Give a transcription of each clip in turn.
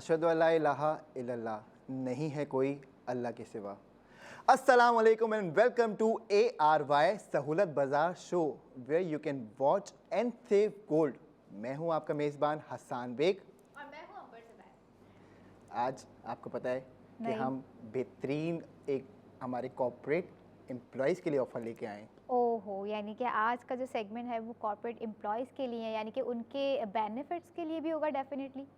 अशहदु अल्ला इलाहा इल्लल्लाह, नहीं है कोई अल्लाह के सिवा। अस्सलाम वालेकुम and welcome to ARY Sahulat Bazaar show where you can watch and save gold. मैं हूं आपका मेज़बान हसन बेग और मैं हूं अंबर ज़ुबैर। आज आपको पता है कि हम बेहतरीन एक हमारे कॉर्पोरेट एम्प्लॉयज़ के लिए ऑफ़र लेके आए हैं। ओहो, यानी कि आज का जो सेगमेंट है वो कॉर्पोरेट एम्प्लॉयज़ के लिए है, यानी कि उनके बेनिफिट्स के लिए भी होगा डेफिनेटली।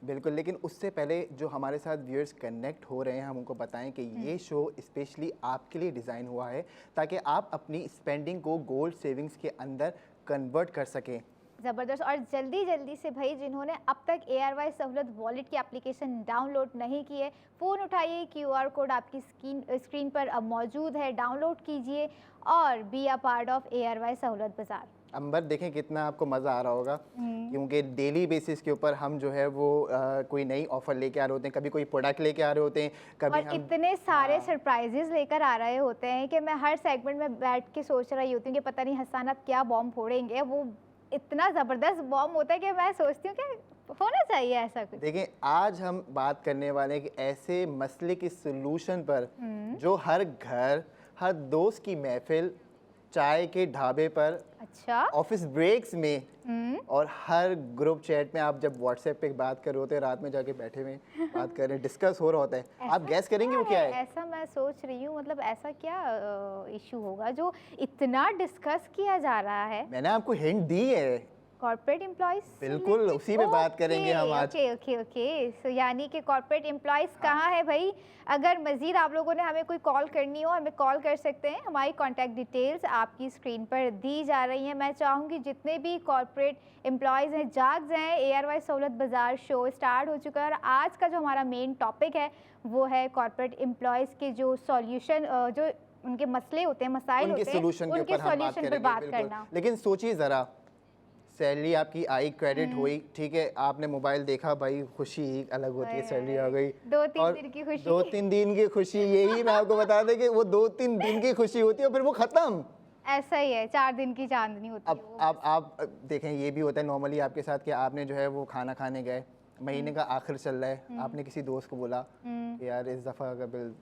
बिल्कुल, लेकिन उससे पहले जो हमारे साथ व्यूअर्स कनेक्ट हो रहे हैं, हम उनको बताएं कि ये शो स्पेशली आपके लिए डिज़ाइन हुआ है ताकि आप अपनी स्पेंडिंग को गोल्ड सेविंग्स के अंदर कन्वर्ट कर सकें। ज़बरदस्त। और जल्दी जल्दी से भाई, जिन्होंने अब तक ARY सहूलत वॉलेट की एप्लीकेशन डाउनलोड नहीं की है, फ़ोन उठाइए, QR कोड आपकी स्क्रीन पर मौजूद है, डाउनलोड कीजिए और be a part of ARY Sahulat बाज़ार। अंबर, देखें कितना आपको मज़ा आ रहा होगा क्योंकि डेली बेसिस के ऊपर हम जो है वो कोई नई ऑफ़र लेके आ रहे होते हैं, कभी कोई प्रोडक्ट लेके आ रहे होते हैं, कभी और हम इतने सारे सरप्राइजेस लेकर आ रहे होते हैं कि मैं हर सेगमेंट में बैठ के सोच रही होती हूँ कि पता नहीं हसन अब क्या बॉम्ब फोड़ेंगे। वो इतना ज़बरदस्त बॉम्ब होता है कि मैं सोचती हूँ कि होना चाहिए ऐसा कुछ। देखें, आज हम बात करने वाले हैं कि ऐसे मसले की सलूशन पर जो हर घर, हर दोस्त की महफिल, चाय के ढाबे पर, अच्छा, ऑफिस ब्रेक्स में और हर ग्रुप चैट में आप जब व्हाट्सएप पे बात कर रहे होते हैं, रात में जाके बैठे हुए बात कर रहे हैं, डिस्कस हो रहा होता है, आप गैस करेंगे वो क्या है? ऐसा मैं सोच रही हूँ, मतलब ऐसा क्या इशू होगा जो इतना डिस्कस किया जा रहा है? मैंने आपको हिंट दी है। कॉर्पोरेट एम्प्लॉयज़, बिल्कुल उसी पे बात करेंगे हम आज। ओके। सो यानी कि कॉर्पोरेट एम्प्लॉयज़ कहाँ है भाई? अगर मज़ीद आप लोगों ने हमें कोई कॉल करनी हो, हमें कॉल कर सकते हैं। हमारी कॉन्टैक्ट डिटेल्स आपकी स्क्रीन पर दी जा रही हैं। मैं चाहूँगी जितने भी कॉर्पोरेट एम्प्लॉयज़ हैं जाग जाएँ। ARY Sahulat Bazaar show start हो चुका है और आज का जो हमारा मेन टॉपिक है वो है कॉर्पोरेट एम्प्लॉयज़ के जो सॉल्यूशन, जो उनके मसले होते हैं, मसाइल होते हैं, उनके सॉल्यूशन पर बात करना। लेकिन सोचिए ज़रा, सैलरी आपकी आई, क्रेडिट हुई, ठीक है, आपने मोबाइल देखा, भाई खुशी ही अलग होती है, सैलरी आ गई, 2-3 दिन की खुशी, 2-3 दिन की खुशी, यही मैं आपको बता दें कि वो 2-3 दिन की खुशी होती है और फिर वो ख़त्म। ऐसा ही है, 4 दिन की चांदनी होती है वो। अब आप देखें, ये भी होता है नॉर्मली आपके साथ कि आपने जो है वो खाना खाने गए, महीने का आखिर चल रहा है, आपने किसी दोस्त को बोला कि यार इस दफ़ा का बिल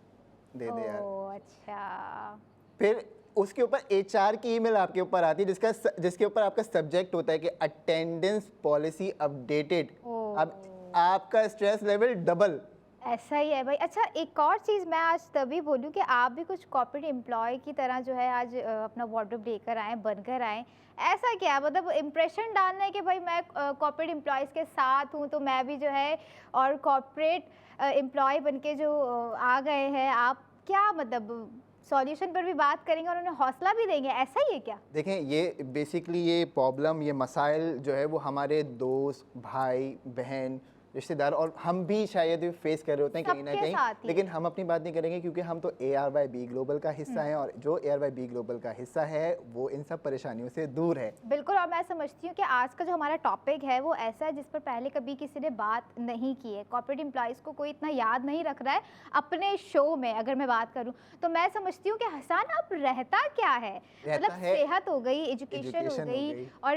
दे दे यार। ओह अच्छा। फिर उसके ऊपर HR की ईमेल आपके ऊपर आती है जिसके ऊपर आपका सब्जेक्ट होता है कि अटेंडेंस पॉलिसी अपडेटेड। अब आपका स्ट्रेस लेवल डबल। ऐसा ही है भाई। अच्छा, एक और चीज़ मैं आज तभी बोलूँ कि आप भी कुछ कॉर्पोरेट एम्प्लॉय की तरह जो है आज अपना वार्डरोब लेकर आएँ, बनकर आएँ। ऐसा क्या, मतलब इम्प्रेशन डालना है कि भाई मैं कॉर्पोरेट एम्प्लॉयज़ के साथ हूँ तो मैं भी जो है, और कॉर्पोरेट एम्प्लॉय बन के जो आ गए हैं आप, क्या मतलब सॉल्यूशन पर भी बात करेंगे और उन्हें हौसला भी देंगे, ऐसा ही है क्या? देखें, ये बेसिकली ये प्रॉब्लम, ये मसाइल जो है वो हमारे दोस्त, भाई, बहन, रिश्तेदार और हम भी शायद फेस कर रहे होते हैं कहीं ना कहीं, लेकिन हम अपनी बात नहीं करेंगे क्योंकि हम तो ARYB ग्लोबल का हिस्सा हैं और जो ARYB ग्लोबल का हिस्सा है वो इन सब परेशानियों से दूर है। बिल्कुल। और मैं समझती हूँ कि आज का जो हमारा टॉपिक है वो ऐसा है जिस पर पहले कभी किसी ने बात नहीं की है। कॉर्पोरेट एम्प्लॉयज़ को कोई इतना याद नहीं रख रहा है अपने शो में। अगर मैं बात करूँ तो मैं समझती हूँ कि हसन अब रहता क्या है, मतलब सेहत हो गई, एजुकेशन हो गई और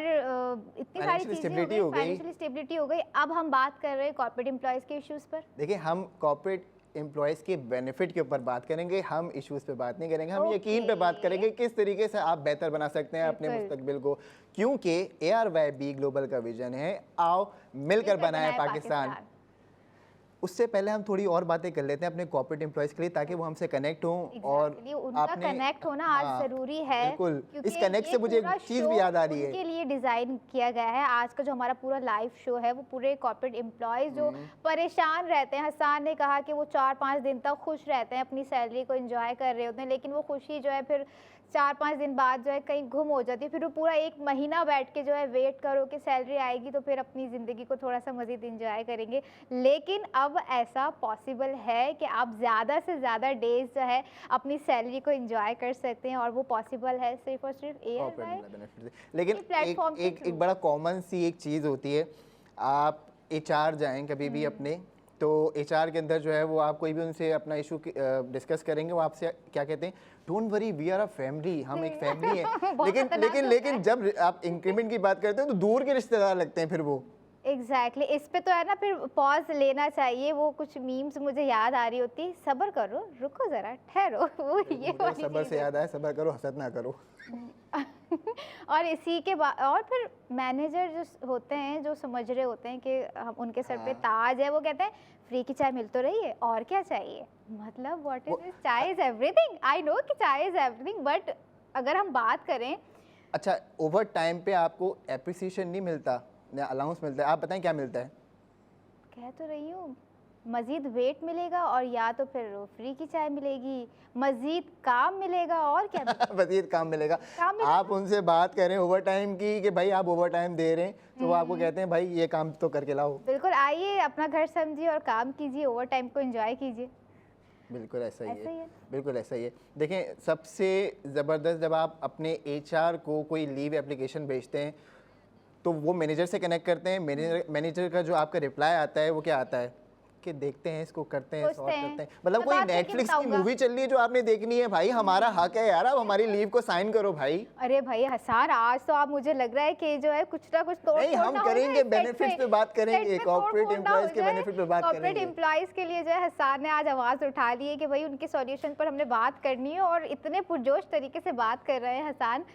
इतनी सारी चीज़ें हो गई, फाइनेंशियल स्टेबिलिटी हो गई। अब हम बात कर रहे हैं कॉर्पोरेट एम्प्लॉयज़ के इश्यूज़ पर। देखिए, हम कॉर्पोरेट एम्प्लॉयज़ के बेनिफिट के ऊपर बात करेंगे, हम इश्यूज़ पे बात नहीं करेंगे, हम यकीन पे बात करेंगे किस तरीके से आप बेहतर बना सकते हैं अपने मुस्तकबिल को, क्योंकि ARYB ग्लोबल का विजन है आओ मिलकर बनाए पाकिस्तान। उससे पहले हम थोड़ी और बातें कर लेते हैं अपने कॉर्पोरेट एम्प्लॉयज़ के लिए ताकि वो हमसे कनेक्ट हों और उनका कनेक्ट होना आज ज़रूरी है। बिल्कुल, इस कनेक्ट से मुझे एक चीज़ भी याद आ रही है, उनके लिए डिज़ाइन किया गया है। आज का जो हमारा पूरा लाइव शो है वो पूरे कॉर्पोरेट एम्प्लॉयज़ जो परेशान रहते हैं, हसन ने कहा कि वो 4-5 दिन तक खुश रहते हैं, अपनी सैलरी को एंजॉय कर रहे होते हैं, लेकिन वो खुशी जो है फिर 4-5 दिन बाद जो है कहीं गुम हो जाती है। फिर वो पूरा 1 महीना बैठ के जो है वेट करो कि सैलरी आएगी तो फिर अपनी ज़िंदगी को थोड़ा सा मज़ीद एंजॉय करेंगे। लेकिन अब ऐसा पॉसिबल है कि आप ज़्यादा से ज़्यादा डेज जो है अपनी सैलरी को एंजॉय कर सकते हैं और वो पॉसिबल है सिर्फ और सिर्फ ARY। लेकिन एक बड़ा कॉमन सी एक चीज़ होती है, आप HR जाएं कभी भी अपने, तो HR के अंदर जो है वो आप कोई भी उनसे अपना इशू डिस्कस करेंगे, वो आपसे क्या कहते हैं, don't worry we are a family, हम एक फैमिली है। लेकिन जब आप इंक्रीमेंट की बात करते हो तो दूर के रिश्तेदार लगते हैं फिर वो। एग्जैक्टली इस पे तो है ना, फिर पॉज लेना चाहिए। वो कुछ मीम्स मुझे याद आ रही होती, सब्र करो, रुको जरा, ठहरो। वो ये मुझे वाली सब्र चीज़ से है। याद आया, सब्र करो हसद ना करो। और इसी के बाद और फिर मैनेजर जो होते हैं, जो समझ रहे होते हैं कि हम उनके सर पे हाँ। ताज है, वो कहते हैं फ्री की चाय मिल तो रही है, और क्या चाहिए। मतलब व्हाट इज वो दिस, चाय इज एवरीथिंग। आई नो कि चाय इज एवरीथिंग, बट अगर हम बात करें अच्छा, ओवर टाइम पे आपको एप्रिसिएशन नहीं मिलता या अलाउंस मिलता है, आप बताएं क्या मिलता है? कह तो रही हूँ, मज़ीद वेट मिलेगा, और या तो फिर फ्री की चाय मिलेगी, मज़ीद काम मिलेगा, और क्या मिलेगा? मज़ीद काम मिलेगा। काम मिलेगा। आप उनसे बात करें ओवर टाइम की कि भाई आप ओवर टाइम दे रहे हैं, तो वो आपको कहते हैं भाई ये काम तो करके लाओ। बिल्कुल, आइए अपना घर समझिए और काम कीजिए, ओवर टाइम को एंजॉय कीजिए। बिल्कुल ऐसा ही ऐसा ही है, है। बिल्कुल ऐसा ही है। देखें, सबसे ज़बरदस्त जब आप अपने एचआर को कोई लीव एप्लीकेशन भेजते हैं, तो वो मैनेजर से कनेक्ट करते हैं। मैनेजर का जो आपका रिप्लाई आता है वो क्या आता है कि देखते हैं, इसको करते हैं, सोचते सॉर्ट हैं, करते हैं। मतलब मैं कोई बात करके नेटफ्लिक्स की बताऊंगा। मूवी चल रही है जो आपने देखनी है, भाई हमारा हक है यार, आप हमारी लीव को साइन करो भाई। अरे भाई हसन, आज तो आप, मुझे लग रहा है कि जो है कुछ ना कुछ तोड़ नहीं, फोड़ हम ना हो करेंगे, जाए सेट बेनिफिट्स पे बात करेंगे, सेट पे तोड़ कॉर्पोरेट फोड़ ना हो एम्प्लॉयज के जाए। बेनिफिट पे बात कॉर्पोरेट करेंगे। एम्प्लॉयज के लिए जो है हसन ने आज आवाज़ उठा ली है कि भाई उनके सॉल्यूशन पर हमने बात करनी है, और इतने पुरजोश तरीके से बात कर रहे हैं हसन।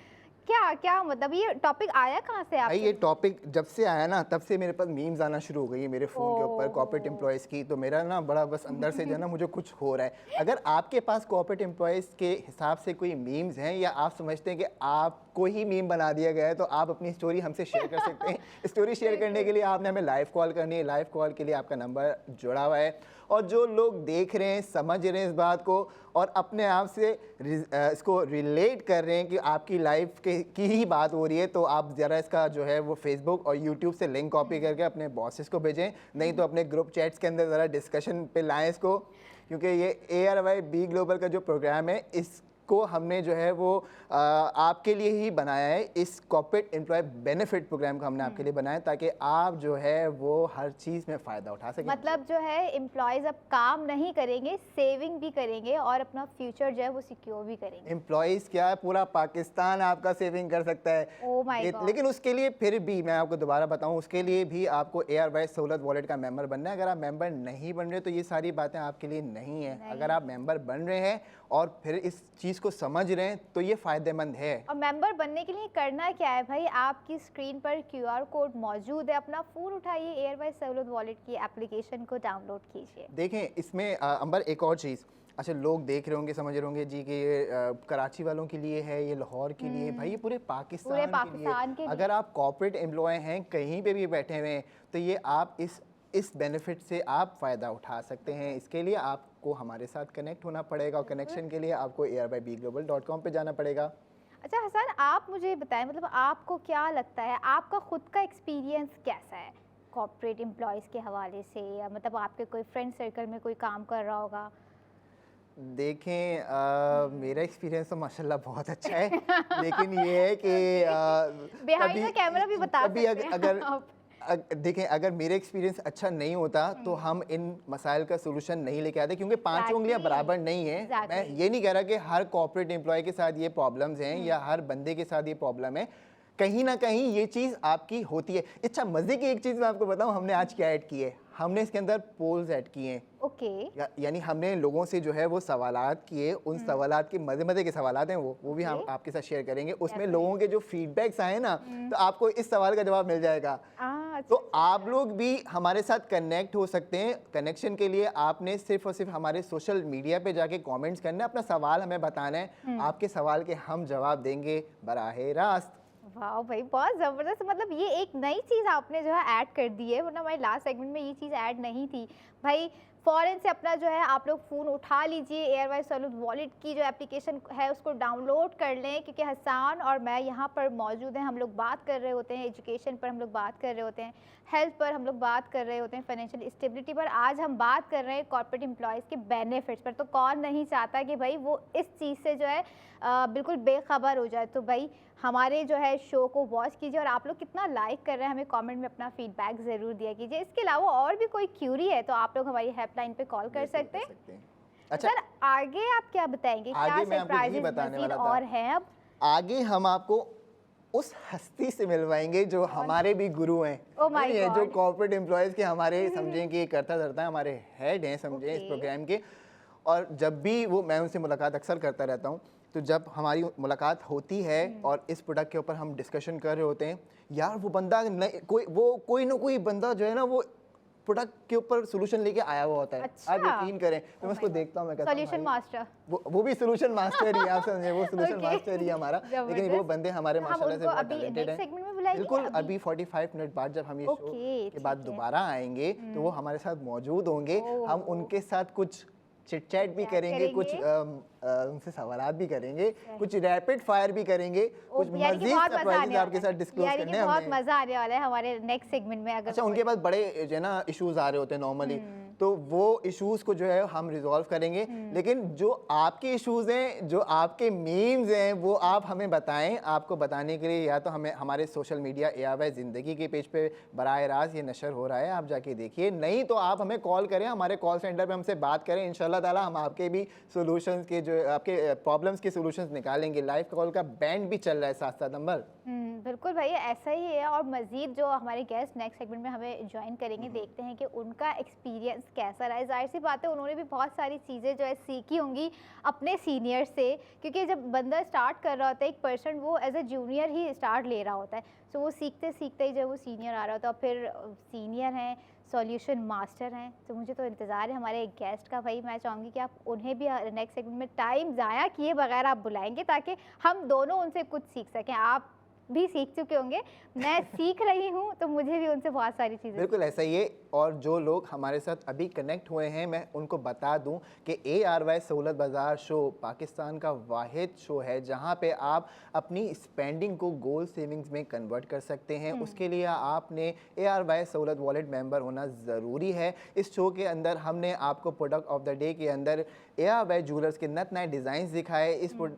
क्या क्या मतलब, ये टॉपिक आया कहाँ से भाई ये आपके? टॉपिक जब से आया ना, तब से मेरे पास मीम्स आना शुरू हो गई है मेरे फ़ोन के ऊपर कॉर्पोरेट ओह। एम्प्लॉयज़ की। तो मेरा ना बड़ा बस अंदर से जो है ना, मुझे कुछ हो रहा है। अगर आपके पास कॉर्पोरेट एम्प्लॉयज़ के हिसाब से कोई मीम्स हैं, या आप समझते हैं कि आपको ही मीम बना दिया गया है, तो आप अपनी स्टोरी हमसे शेयर कर सकते हैं। स्टोरी शेयर करने के लिए आपने हमें लाइव कॉल करनी है। लाइव कॉल के लिए आपका नंबर जुड़ा हुआ है, और जो लोग देख रहे हैं, समझ रहे हैं इस बात को, और अपने आप से इसको रिलेट कर रहे हैं कि आपकी लाइफ की ही बात हो रही है, तो आप ज़रा इसका जो है वो फेसबुक और यूट्यूब से लिंक कॉपी करके अपने बॉसेस को भेजें, नहीं तो अपने ग्रुप चैट्स के अंदर ज़रा डिस्कशन पे लाएं इसको। क्योंकि ये ARY बी ग्लोबल का जो प्रोग्राम है, इसको हमने जो है वो आपके लिए ही बनाया है। इस कॉर्पोरेट एम्प्लॉय बेनिफिट प्रोग्राम को हमने आपके लिए बनाया है, ताकि आप जो है वो हर चीज़ में फ़ायदा उठा सकें। मतलब जो है एम्प्लॉयज अब काम नहीं करेंगे, सेविंग भी करेंगे, और अपना फ्यूचर जो है वो सिक्योर भी करेंगे। एम्प्लॉयज़ क्या, पूरा पाकिस्तान आपका सेविंग कर सकता है। Oh my God. लेकिन उसके लिए फिर भी मैं आपको दोबारा बताऊं, उसके लिए भी आपको ARY सहूलत वॉलेट का मेंबर बनना है। अगर आप मेंबर नहीं बन रहे तो ये सारी बातें आपके लिए नहीं है। अगर आप मेंबर बन रहे हैं और फिर इस चीज़ को समझ रहे हैं, तो ये फ़ायदेमंद है। और मेंबर बनने के लिए करना क्या है भाई, आपकी स्क्रीन पर QR कोड मौजूद है, अपना फ़ोन उठाइए, ARY सहूलत वॉलेट की एप्लीकेशन को डाउनलोड कीजिए। देखें, इसमें अंबर एक और चीज़, अच्छा लोग देख रहे होंगे, समझ रहे होंगे जी कि ये कराची वालों के लिए है, ये लाहौर के लिए, भाई ये पूरे पाकिस्तान के लिए। अगर आप कॉर्पोरेट एम्प्लॉय हैं, कहीं पे भी बैठे हुए हैं, तो ये आप इस बेनिफिट से आप फ़ायदा उठा सकते हैं। इसके लिए आपको हमारे साथ कनेक्ट होना पड़ेगा, और कनेक्शन के लिए आपको ARYBglobal.com पे जाना पड़ेगा। अच्छा हसन, आप मुझे बताएं, मतलब आपको क्या लगता है, आपका खुद का एक्सपीरियंस कैसा है कॉर्पोरेट एम्प्लॉयज़ के हवाले से, या मतलब आपके कोई फ्रेंड सर्कल में कोई काम कर रहा होगा? देखें, मेरा एक्सपीरियंस तो माशाल्लाह बहुत अच्छा है, लेकिन ये है कि बिहाइंड द कैमरा भी बता कभी सकते हैं अगर आप। देखें, अगर मेरा एक्सपीरियंस अच्छा नहीं होता तो हम इन मसाइल का सोल्यूशन नहीं लेके आते, क्योंकि पांचों उंगलियां बराबर नहीं है। मैं ये नहीं कह रहा कि हर कॉर्पोरेट एम्प्लॉय के साथ ये प्रॉब्लम्स हैं, या हर बंदे के साथ ये प्रॉब्लम है। कहीं ना कहीं ये चीज़ आपकी होती है। अच्छा, मज़े की एक चीज़ मैं आपको बताऊं, हमने आज क्या ऐड की है, हमने इसके अंदर पोल्स ऐड किए हैं। ओके। यानी हमने लोगों से जो है वो सवालात किए, उन सवालात के मज़े मज़े के सवालात हैं, वो भी हम आपके साथ शेयर करेंगे। उसमें लोगों के जो फीडबैक्स आए ना, तो आपको इस सवाल का जवाब मिल जाएगा। तो आप लोग भी हमारे साथ कनेक्ट हो सकते हैं। कनेक्शन के लिए आपने सिर्फ और सिर्फ हमारे सोशल मीडिया पे जाके कमेंट्स करना है, अपना सवाल हमें बताना है, आपके सवाल के हम जवाब देंगे बराह रास्त। वाह भाई, बहुत ज़बरदस्त। मतलब ये एक नई चीज़ आपने जो है ऐड कर दी है, वरना हमारे लास्ट सेगमेंट में ये चीज़ ऐड नहीं थी। भाई फ़ौरन से अपना जो है आप लोग फ़ोन उठा लीजिए, ARY सहूलत वॉलेट की जो एप्लीकेशन है उसको डाउनलोड कर लें, क्योंकि हसन और मैं यहाँ पर मौजूद हैं। हम लोग बात कर रहे होते हैं एजुकेशन पर, हम लोग बात कर रहे होते हैं हेल्थ पर, हम लोग बात कर रहे होते हैं फाइनेंशियल स्टेबिलिटी पर। आज हम बात कर रहे हैं कॉर्पोरेट एम्प्लॉयज़ के बेनिफिट्स पर। तो कौन नहीं चाहता कि भाई वो इस चीज़ से जो है बिल्कुल बेखबर हो जाए। तो भाई हमारे जो है शो को वॉच कीजिए, और आप लोग कितना लाइक कर रहे हैं हमें कमेंट में अपना फीडबैक ज़रूर दिया कीजिए। इसके अलावा और भी कोई क्यूरी है तो आप लोग हमारी हेल्पलाइन पे कॉल कर सकते हैं। अच्छा सर आगे आप क्या बताएंगे, क्या आगे मैं आपको यही सरप्राइजेस बताने मज़ीद वाला था। और हैं अब? आगे हम आपको उस हस्ती से मिलवाएंगे जो हमारे भी गुरु हैं। Oh my ये जो God. कॉर्पोरेट एम्प्लॉयज़ के हमारे समझें कि करता धरता है, हमारे हेड हैं समझें इस Okay. प्रोग्राम के। और जब भी वो मैं उनसे मुलाकात अक्सर करता रहता हूँ, तो जब हमारी मुलाकात होती है और इस प्रोडक्ट के ऊपर हम डिस्कशन कर रहे होते हैं, यार वो बंदा कोई ना कोई बंदा जो है ना वो प्रोडक्ट के ऊपर सोल्यूशन लेके आया हुआ होता है। अच्छा। आप यकीन करें, तो मैं Oh उसको my God. देखता हूँ, मैं कहता हूँ सॉल्यूशन भाई, मास्टर। वो भी सोल्यूशन मास्टर ही है, आप समझे, वो सोल्यूशन Okay. मास्टर ही है हमारा। लेकिन वो जबरदस्त। बंदे हमारे तो हम माशाल्लाह से उनको बहुत अभी टैलेंटेड नेक्स्ट हैं। सेगमेंट में बुलाएंगे बिल्कुल, अभी? अभी 45 मिनट बाद जब हम ये शो Okay, के बाद ठीक है। दोबारा आएंगे तो वो हमारे साथ मौजूद होंगे। हम ओह। उनके साथ कुछ चिट-चैट भी Chat करेंगे, कुछ करेंगे। उनसे सवालात भी करेंगे, कुछ रैपिड फायर भी करेंगे, कुछ यानी कि मज़ीद बहुत मजा सरप्राइजेज़ आने आपके वाला साथ है, डिस्क्लोज़ यानी करने कि हैं बहुत हमने। मजा आने वाला है हमारे नेक्स्ट सेगमेंट में। अगर अच्छा, उनके पास बड़े जो है ना इश्यूज आ रहे होते हैं नॉर्मली, तो वो इश्यूज को जो है हम रिजॉल्व करेंगे। लेकिन जो आपके इश्यूज हैं, जो आपके मीम्स हैं, वो आप हमें बताएं। आपको बताने के लिए या तो हमें हमारे सोशल मीडिया ARY ज़िंदगी के पेज पे बराह रास्त ये नशर हो रहा है, आप जाके देखिए। नहीं तो आप हमें कॉल करें, हमारे कॉल सेंटर पे हमसे बात करें। इंशाल्लाह ताला हम आपके भी सोल्यूशंस के जो आपके प्रॉब्लम्स के सोल्यूशंस निकालेंगे। लाइव कॉल का बैंड भी चल रहा है साथ साथ नंबर। बिल्कुल भैया, ऐसा ही है। और मज़ीद जो हमारे गेस्ट नेक्स्ट सेगमेंट में हमें ज्वाइन करेंगे, देखते हैं कि उनका एक्सपीरियंस कैसा रहा है। ज़ाहिर सी बात है, उन्होंने भी बहुत सारी चीज़ें जो है सीखी होंगी अपने सीनियर से, क्योंकि जब बंदा स्टार्ट कर रहा होता है, एक पर्सन वो एज ए जूनियर ही स्टार्ट ले रहा होता है। सो वो सीखते सीखते ही जब वो सीनियर आ रहा होता है, फिर सीनियर हैं, सॉल्यूशन मास्टर हैं। तो मुझे तो इंतज़ार है हमारे गेस्ट का। भाई मैं चाहूँगी कि आप उन्हें भी नेक्स्ट सेगमेंट में टाइम ज़ाया किए बगैर आप बुलाएंगे, ताकि हम दोनों उनसे कुछ सीख सकें। आप भी सीख चुके होंगे, मैं सीख रही हूँ, तो मुझे भी उनसे बहुत सारी चीज़ें। बिल्कुल ऐसा ही है। और जो लोग हमारे साथ अभी कनेक्ट हुए हैं, मैं उनको बता दूं कि ARY सहूलत बाज़ार शो पाकिस्तान का वाहिद शो है जहां पे आप अपनी स्पेंडिंग को गोल सेविंग्स में कन्वर्ट कर सकते हैं। उसके लिए आपने ARY सहूलत वॉलेट मेंबर होना ज़रूरी है। इस शो के अंदर हमने आपको प्रोडक्ट ऑफ द डे के अंदर ARY जूलर्स के नए डिज़ाइंस दिखाए।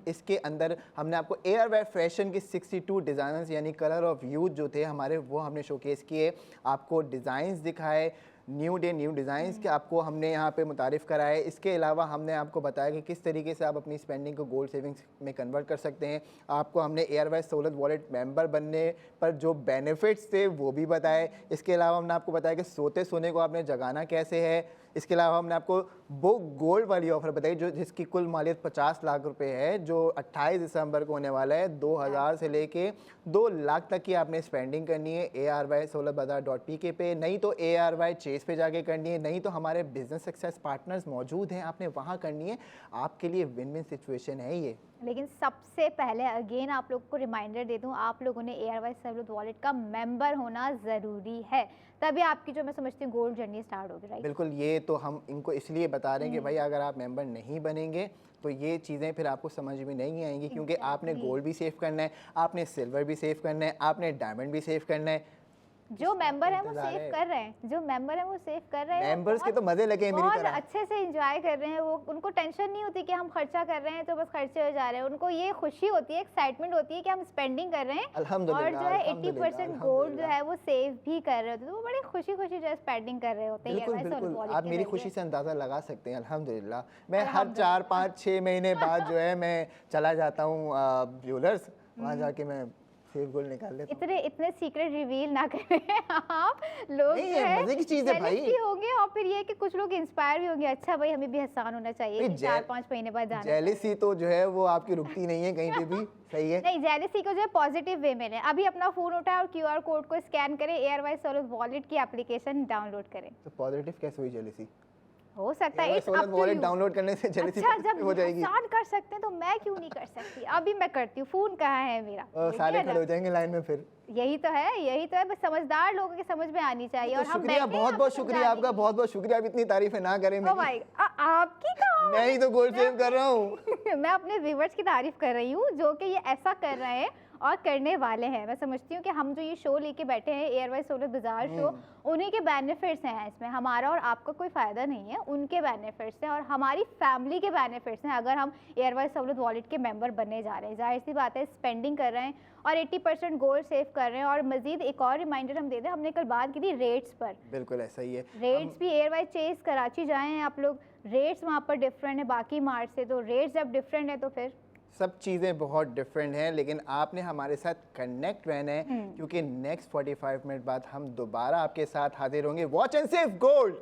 इसके अंदर हमने आपको ARY फैशन के 62 डिज़ाइनर्स यानी कलर ऑफ यूथ जो थे हमारे, वो हमने शोकेस किए। आपको डिज़ाइंस दिखाए, न्यू डे न्यू डिज़ाइंस के आपको हमने यहाँ पे मुतारिफ़ कराए। इसके अलावा हमने आपको बताया कि किस तरीके से आप अपनी स्पेंडिंग को गोल्ड सेविंग्स में कन्वर्ट कर सकते हैं। आपको हमने ARY सहूलत वॉलेट मेंबर बनने पर जो बेनिफिट्स थे वो भी बताए। इसके अलावा हमने आपको बताया कि सोने को आपने जगाना कैसे है। इसके अलावा हमने आपको वो गोल्ड वाली ऑफ़र बताई जो जिसकी कुल मालियत 50 लाख रुपए है, जो 28 दिसंबर को होने वाला है। 2000 से लेके 2 लाख तक की आपने स्पेंडिंग करनी है ARY सहूलत बाज़ार .pk पे, नहीं तो ARY चेस पे जाके करनी है, नहीं तो हमारे बिजनेस सक्सेस पार्टनर्स मौजूद हैं, आपने वहाँ करनी है। आपके लिए विन विन सिचुएशन है ये। लेकिन सबसे पहले अगेन आप लोग को रिमाइंडर दे दूं, आप लोगों ने ARY सहूलत वॉलेट का मेंबर होना ज़रूरी है, तभी आपकी जो मैं समझती हूँ गोल्ड जर्नी स्टार्ट होगी, राइट? बिल्कुल, ये तो हम इनको इसलिए बता रहे हैं कि भाई अगर आप मेंबर नहीं बनेंगे तो ये चीज़ें फिर आपको समझ में नहीं आएंगी, क्योंकि आपने गोल्ड भी सेव करना है, आपने सिल्वर भी सेव करना है, आपने डायमंड भी सेव करना है। जो मेंबर है वो सेव कर रहे हैं, जो मेंबर है वो सेव कर रहे हैं, मेंबर्स के तो मजे लगे हैं मेरी बहुत तरह। अच्छे से एंजॉय कर रहे हैं वो। उनको टेंशन नहीं होती कि हम खर्चा कर रहे हैं तो बस खर्चे हो जा रहे हैं। उनको ये खुशी होती है, एक्साइटमेंट होती है कि हम स्पेंडिंग कर रहे हैं, और जो है 80% गोल्ड जो है वो सेव भी कर रहे होते हैं। तो वो बड़ी खुशी खुशी जो है स्पेंडिंग कर रहे होते हैं। बिल्कुल बिल्कुल, आप मेरी खुशी से अंदाज़ा लगा सकते हैं। अल्हम्दुलिल्लाह, मैं हर 4, 5, 6 महीने बाद जो है मैं चला जाता हूँ ज्वेलर्स, वहाँ जाके मैं सेव गोल्ड निकाल लेता हूँ। इतने सीक्रेट रिवील ना करें आप लोग। नहीं, ये मजे की चीज़ है भाई। भी होंगे, और फिर ये कि कुछ लोग इंस्पायर भी होंगे, अच्छा भाई हमें भी आसान होना चाहिए, 4-5 महीने बाद जाना। जेलसी तो जो है वो आपकी रुकती नहीं है कहीं पे भी, सही है। नहीं, जेलसी को जो है पॉजिटिव वे में लें। अभी अपना फोन उठाएं और QR कोड को स्कैन करें, ARY सहूलत वॉलेट की एप्लीकेशन डाउनलोड करें। तो पॉजिटिव कैसे हुई जेलसी? हो सकता है सहूलत वॉलेट डाउनलोड करने से जेलसी अच्छा, जब हो जाएगी। आसान कर सकते हैं तो मैं क्यों नहीं कर सकती? अभी मैं करती हूँ, फोन कहाँ है मेरा? सारे खड़े हो जाएंगे लाइन में फिर। यही तो है, बस समझदार लोगों के समझ में आनी चाहिए। और हम शुक्रिया, बहुत बहुत शुक्रिया आपका, बहुत बहुत शुक्रिया। आप इतनी तारीफें ना करें मेरी। आपकी कहाँ? मैं ही तो गोल्ड सेव कर रहा हूँ। मैं अपने व्यूवर्स की तारीफ कर रही हूँ जो कि ये ऐसा कर रहे हैं और करने वाले हैं। मैं समझती हूँ कि हम जो ये शो लेके बैठे हैं, ARY सहूलत बाज़ार शो, उन्हीं के बेनिफिट्स हैं इसमें। हमारा और आपका कोई फ़ायदा नहीं है, उनके बेनिफिट्स हैं और हमारी फैमिली के बेनिफिट्स हैं अगर हम ARY सहूलत वॉलेट के मेंबर बनने जा रहे हैं। जाहिर सी बात है, स्पेंडिंग कर रहे हैं और 80% गोल्ड सेव कर रहे हैं। और मजीद एक और रिमाइंडर हम दे दें, हमने कल बात की थी रेट्स पर। बिल्कुल ऐसा ही है। रेट्स भी ARY चेस कराची जाएँ आप लोग, रेट्स वहाँ पर डिफरेंट है बाकी मार्ट से, तो रेट्स जब डिफरेंट है तो फिर सब चीज़ें बहुत डिफरेंट हैं, लेकिन आपने हमारे साथ कनेक्ट रहना है क्योंकि नेक्स्ट 45 मिनट बाद हम दोबारा आपके साथ हाजिर होंगे। Watch and save gold.